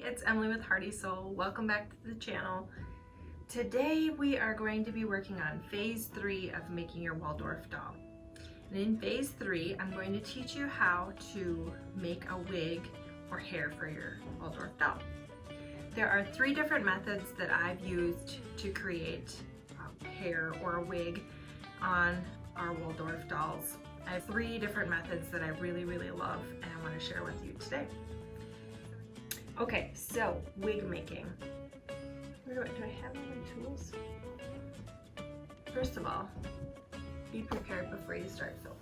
it's Emily with Hearty Soul. Welcome back to the channel. Today we are going to be working on phase 3 of making your Waldorf doll. And in phase 3, I'm going to teach you how to make a wig or hair for your Waldorf doll. There are 3 different methods that I've used to create a hair or a wig on our Waldorf dolls. I have 3 different methods that I really love and I want to share with you today. Okay, so wig making. Do I have any tools? First of all, be prepared before you start filming.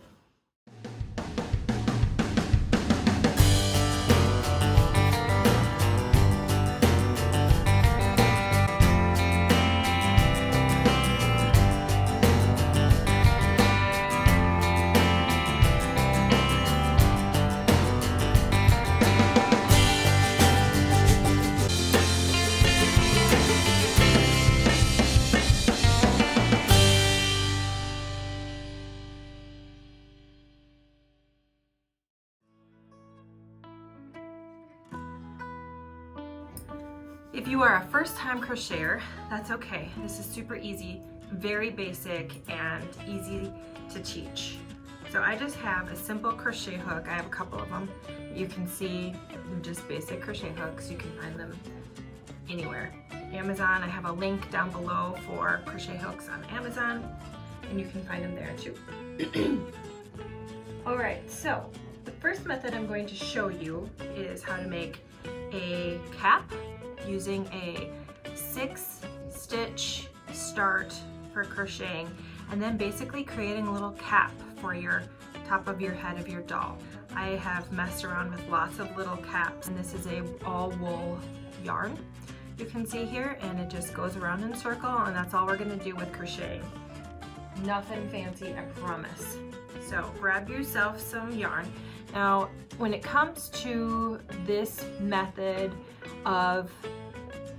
If you are a first-time crocheter, that's okay. This is super easy, very basic, and easy to teach. So I just have a simple crochet hook. I have a couple of them. You can see they're just basic crochet hooks. You can find them anywhere. Amazon, I have a link down below for crochet hooks on Amazon, and you can find them there too. All right, so the first method I'm going to show you is how to make a cap using a 6-stitch start for crocheting, and then basically creating a little cap for your top of your head of your doll. I have messed around with lots of little caps, and this is a all wool yarn you can see here, and it just goes around in a circle, and that's all we're going to do with crocheting. Nothing fancy, I promise. So grab yourself some yarn. Now when it comes to this method of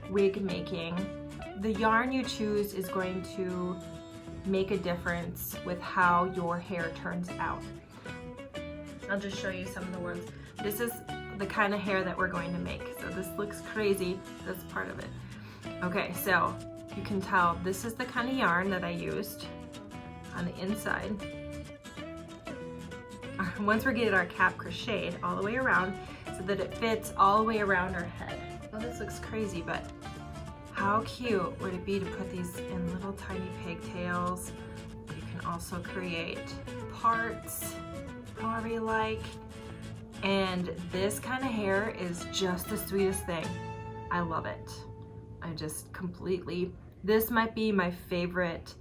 wig making, the yarn you choose is going to make a difference with how your hair turns out. I'll just show you some of the ones. This is the kind of hair that we're going to make. So this looks crazy, that's part of it. Okay, so you can tell this is the kind of yarn that I used on the inside. Once we get our cap crocheted all the way around so that it fits all the way around our head. Well, this looks crazy, but how cute would it be to put these in little tiny pigtails? You can also create parts, however you like. And this kind of hair is just the sweetest thing. I love it. I just completely, this might be my favorite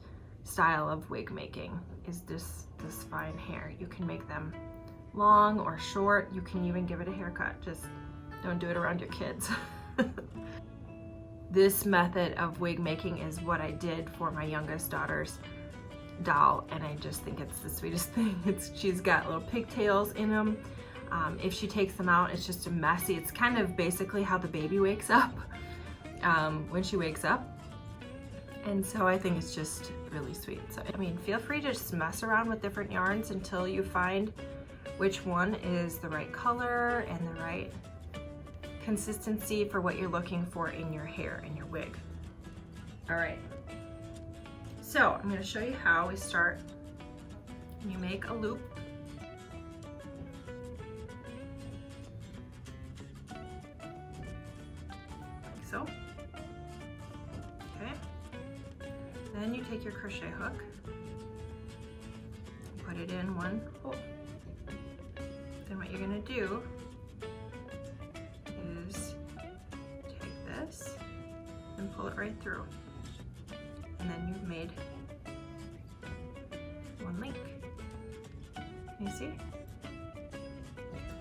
style of wig making, is this fine hair. You can make them long or short. You can even give it a haircut. Just don't do it around your kids. This method of wig making is what I did for my youngest daughter's doll, and I just think it's the sweetest thing. She's got little pigtails in them. If she takes them out, it's just a messy. It's kind of basically how the baby wakes up when she wakes up. And so I think it's just really sweet. So I mean, feel free to just mess around with different yarns until you find which one is the right color and the right consistency for what you're looking for in your hair and your wig. All right, so I'm going to show you how we start. You make a loop. Like so. Okay. Then you take your crochet hook, put it in one hole. Then what you're going to do is take this and pull it right through, and then you've made one link. Can you see?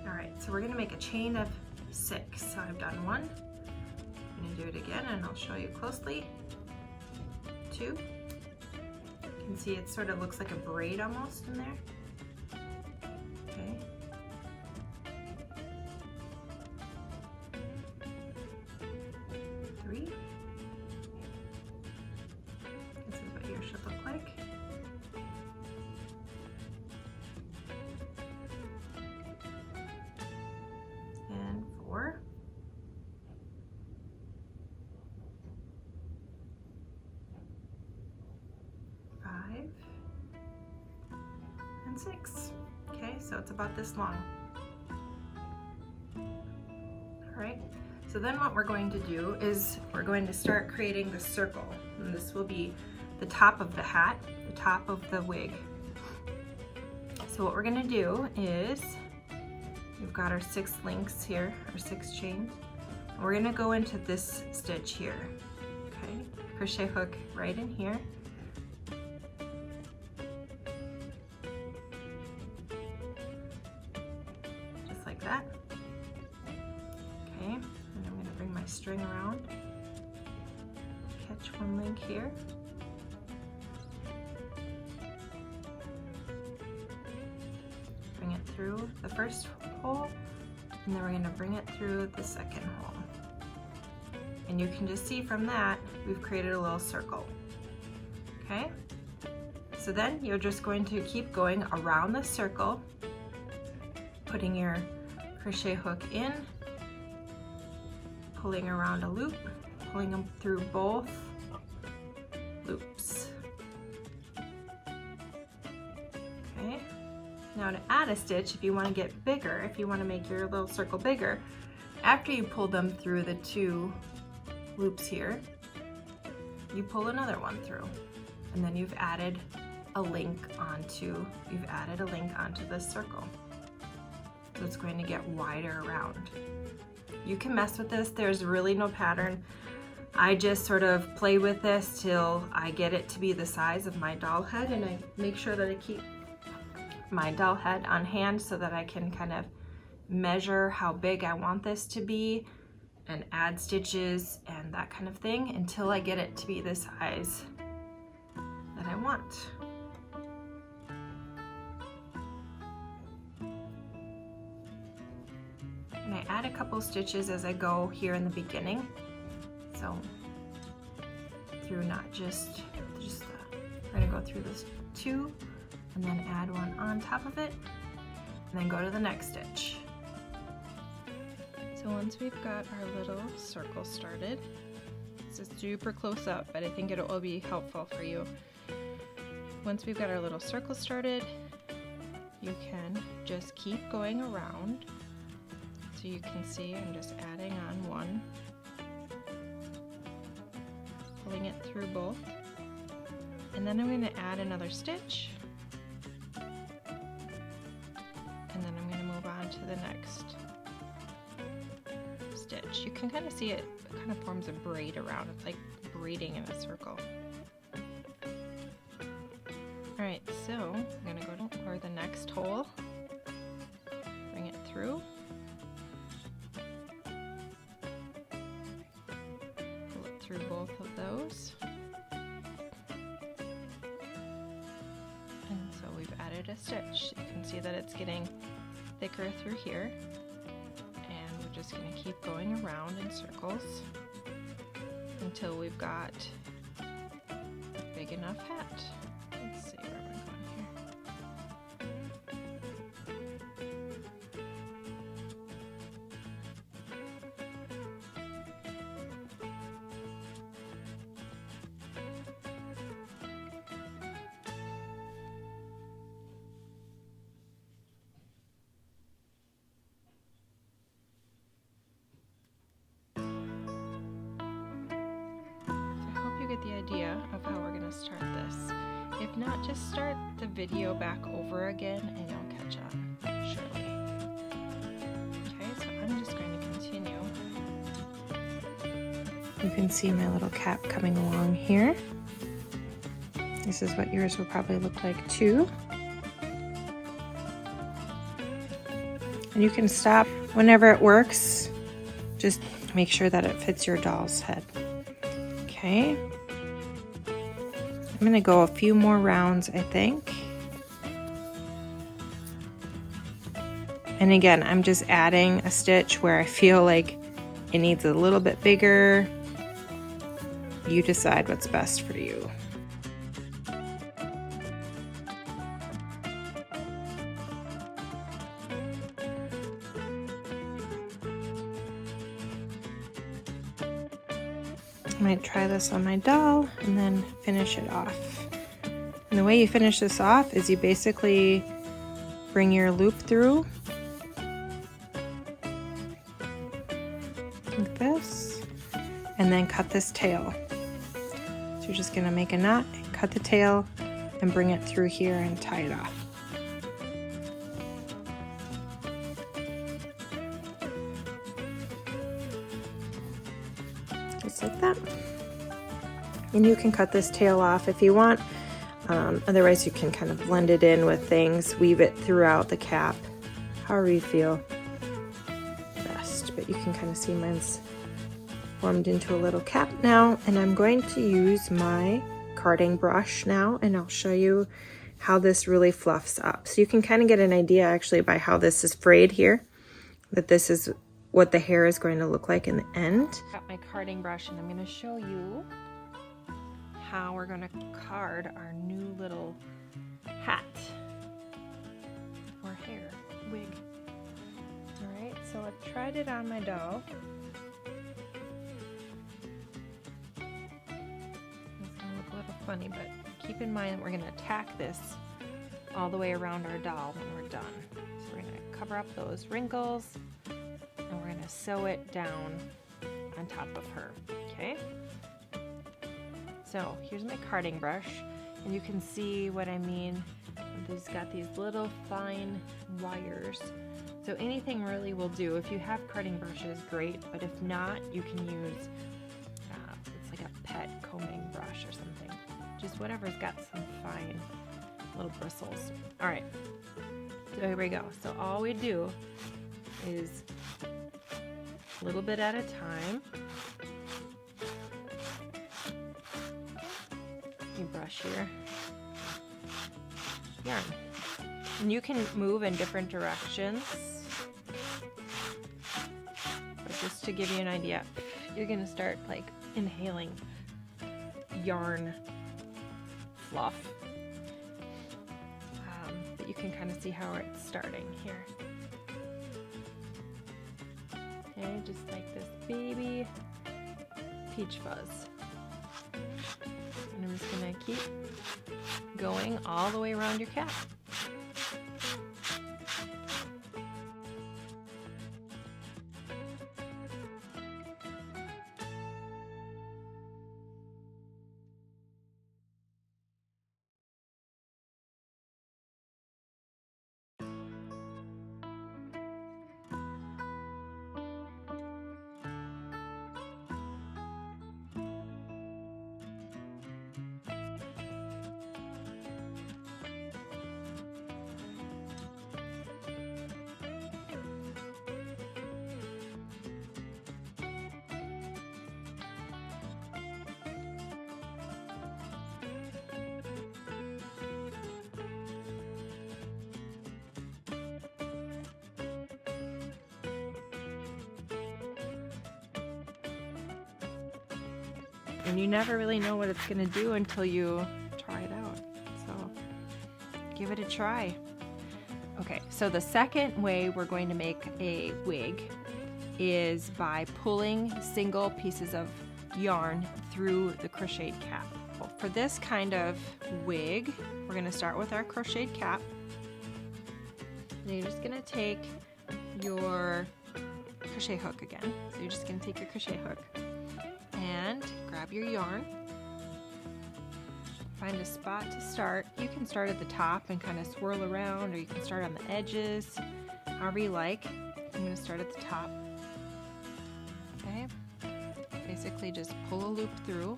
All right, so we're going to make a chain of 6. So I've done 1. I'm going to do it again, and I'll show you closely. 2. You can see it sort of looks like a braid almost in there. Okay. 3. This is what yours should look like. And 4. and 6. Okay, so it's about this long. All right, so then what we're going to do is we're going to start creating the circle. And this will be the top of the hat, the top of the wig. So what we're gonna do is, we've got our 6 links here, our 6 chains. And we're gonna go into this stitch here, okay? Crochet hook right in here. Just like that. Okay, and I'm gonna bring my string around, catch one link here. Bring it through the first hole, and then we're going to bring it through the second hole. And you can just see from that, we've created a little circle. Okay? So then you're just going to keep going around the circle, putting your crochet hook in, pulling around a loop, pulling them through both loops. Okay? Now to add a stitch, if you want to get bigger, if you want to make your little circle bigger, after you pull them through the 2 loops here, you pull another one through, and then you've added a link onto this circle. So it's going to get wider around. You can mess with this, there's really no pattern. I just sort of play with this till I get it to be the size of my doll head, and I make sure that I keep my doll head on hand so that I can kind of measure how big I want this to be and add stitches and that kind of thing until I get it to be the size that I want. And I add a couple stitches as I go here in the beginning. So through not just we're gonna go through this 2 and then add one on top of it and then go to the next stitch. So once we've got our little circle started, this is super close up, but I think it will be helpful for you. Once we've got our little circle started, you can just keep going around. So you can see I'm just adding on one, pulling it through both, and then I'm going to add another stitch, and then I'm going to move on to the next stitch. You can kind of see it kind of forms a braid around. It's like braiding in a circle. Alright, so I'm going to go for the next hole, bring it through, pull it through both of those, and so we've added a stitch. You can see that it's getting thicker through here, and we're just going to keep going around in circles until we've got a big enough hat. Let's see where we're going here. Get the idea of how we're going to start this. If not, just start the video back over again and you'll catch on, surely. Okay, so I'm just going to continue. You can see my little cap coming along here. This is what yours will probably look like too. And you can stop whenever it works. Just make sure that it fits your doll's head. Okay. I'm going to go a few more rounds, I think. And again, I'm just adding a stitch where I feel like it needs a little bit bigger. You decide what's best for you. I might try this on my doll and then finish it off. And the way you finish this off is you basically bring your loop through like this, and then cut this tail. So you're just gonna make a knot, cut the tail, and bring it through here and tie it off. Just like that. And you can cut this tail off if you want. Otherwise you can kind of blend it in with things, weave it throughout the cap, however you feel best. But you can kind of see mine's formed into a little cap now, and I'm going to use my carding brush now, and I'll show you how this really fluffs up. So you can kind of get an idea actually by how this is frayed here, that this is what the hair is going to look like in the end. Got my carding brush, and I'm going to show you how we're going to card our new little hat or hair wig. Alright, so I've tried it on my doll. It's going to look a little funny, but keep in mind that we're going to tack this all the way around our doll when we're done. So we're going to cover up those wrinkles, and we're going to sew it down on top of her, okay? So here's my carding brush, and you can see what I mean. It's got these little fine wires. So anything really will do. If you have carding brushes, great, but if not, you can use, it's like a pet combing brush or something. Just whatever's got some fine little bristles. All right, so here we go. So all we do is a little bit at a time. Brush your yarn, and you can move in different directions, but just to give you an idea, you're gonna start like inhaling yarn fluff, but you can kind of see how it's starting here. Okay, just like this baby peach fuzz. And I'm just going to keep going all the way around your cap. And you never really know what it's going to do until you try it out. So give it a try. Okay, so the second way we're going to make a wig is by pulling single pieces of yarn through the crocheted cap. For this kind of wig, we're going to start with our crocheted cap. And you're just going to take your crochet hook again. So you're just going to take your crochet hook and grab your yarn, find a spot to start. You can start at the top and kind of swirl around, or you can start on the edges, however you like. I'm going to start at the top. Okay, basically just pull a loop through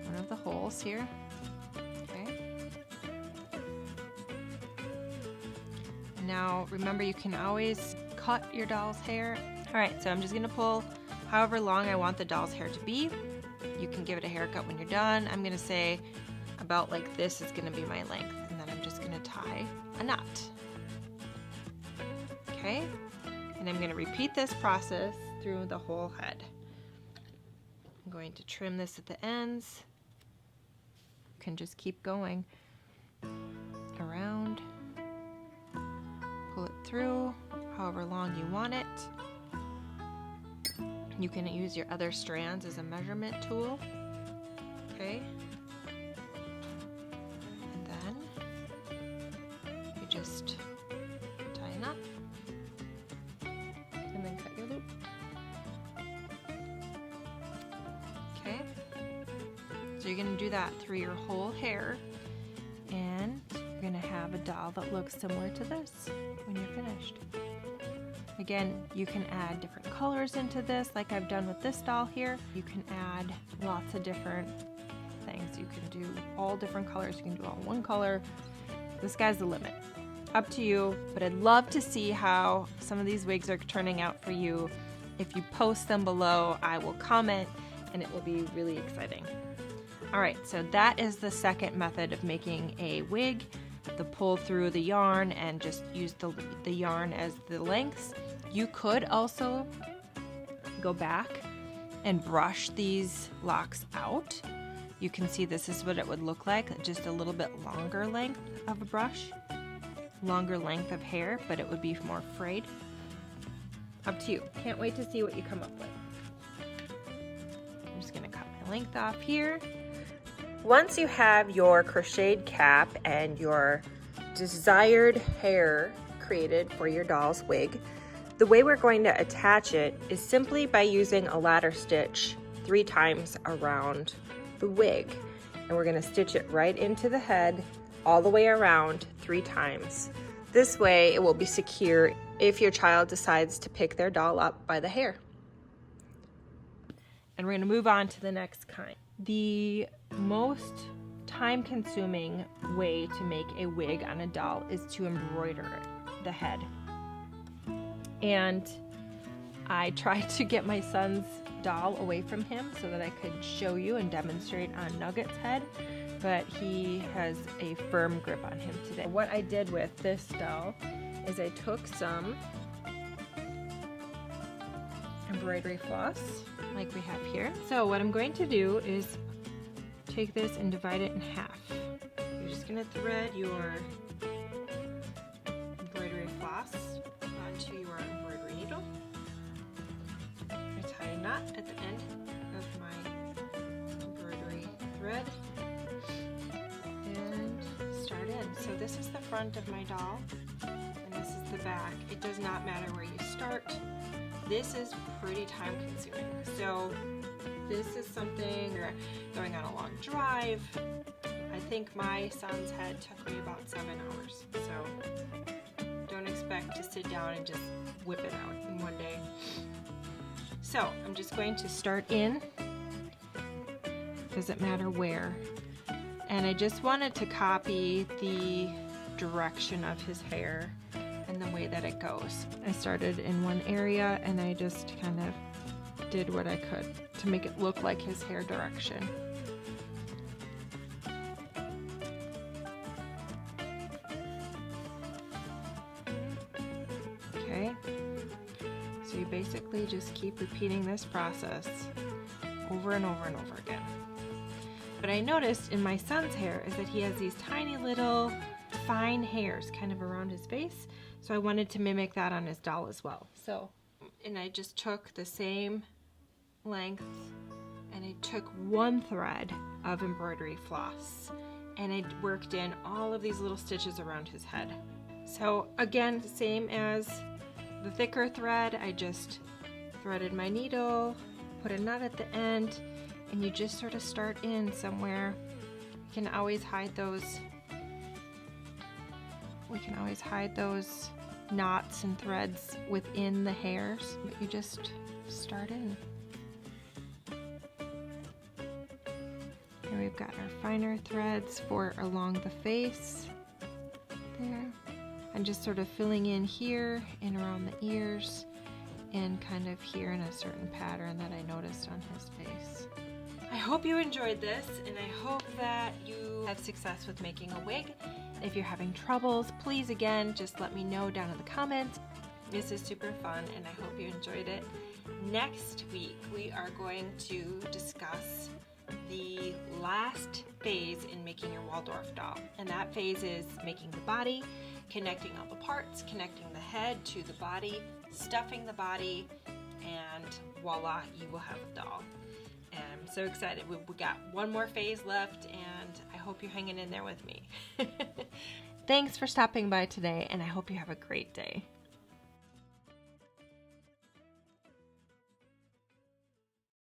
one of the holes here. Okay, now remember, you can always cut your doll's hair. Alright, so I'm just going to pull however long I want the doll's hair to be. You can give it a haircut when you're done. I'm going to say about like this is going to be my length, and then I'm just going to tie a knot. Okay, and I'm going to repeat this process through the whole head. I'm going to trim this at the ends. You can just keep going around, pull it through however long you want it. You can use your other strands as a measurement tool. Okay, and then you just So you're gonna do that through your whole hair, and you're gonna have a doll that looks similar to this when you're finished. Again, you can add different colors into this, like I've done with this doll here. You can add lots of different things. You can do all different colors. You can do all one color. The sky's the limit. Up to you, but I'd love to see how some of these wigs are turning out for you. If you post them below, I will comment, and it will be really exciting. All right, so that is the second method of making a wig. The pull through the yarn and just use the yarn as the lengths. You could also go back and brush these locks out. You can see this is what it would look like, just a little bit longer length of a brush, longer length of hair, but it would be more frayed. Up to you. Can't wait to see what you come up with. I'm just gonna cut my length off here. Once you have your crocheted cap and your desired hair created for your doll's wig, the way we're going to attach it is simply by using a ladder stitch 3 times around the wig. And we're gonna stitch it right into the head all the way around 3 times. This way it will be secure if your child decides to pick their doll up by the hair. And we're gonna move on to the next kind. The most time-consuming way to make a wig on a doll is to embroider the head. And I tried to get my son's doll away from him so that I could show you and demonstrate on Nugget's head, but he has a firm grip on him today. What I did with this doll is I took some embroidery floss like we have here. So what I'm going to do is take this and divide it in half. You're just going to thread your embroidery floss onto your embroidery needle. I tie a knot at the end of my embroidery thread and start in. So this is the front of my doll and this is the back. It does not matter where you start. This is pretty time consuming. So this is something you're going on a long drive. I think my son's head took me about 7 hours. So don't expect to sit down and just whip it out in one day. So I'm just going to start in. Doesn't matter where. And I just wanted to copy the direction of his hair and the way that it goes. I started in one area and I just kind of did what I could to make it look like his hair direction. Okay, so you basically just keep repeating this process over and over and over again. What I noticed in my son's hair is that he has these tiny little fine hairs kind of around his face, so I wanted to mimic that on his doll as well. So, and I just took the same length and I took 1 thread of embroidery floss and I worked in all of these little stitches around his head. So again, same as the thicker thread, I just threaded my needle, put a knot at the end, and you just sort of start in somewhere. You can always hide those. We can always hide those knots and threads within the hairs, but you just start in. Here we've got our finer threads for along the face there. I'm just sort of filling in here and around the ears and kind of here in a certain pattern that I noticed on his face. I hope you enjoyed this, and I hope that you have success with making a wig. If you're having troubles, please again, just let me know down in the comments. This is super fun and I hope you enjoyed it. Next week, we are going to discuss the last phase in making your Waldorf doll. And that phase is making the body, connecting all the parts, connecting the head to the body, stuffing the body, and voila, you will have a doll. And I'm so excited. We got one more phase left, and I hope you're hanging in there with me. Thanks for stopping by today, and I hope you have a great day.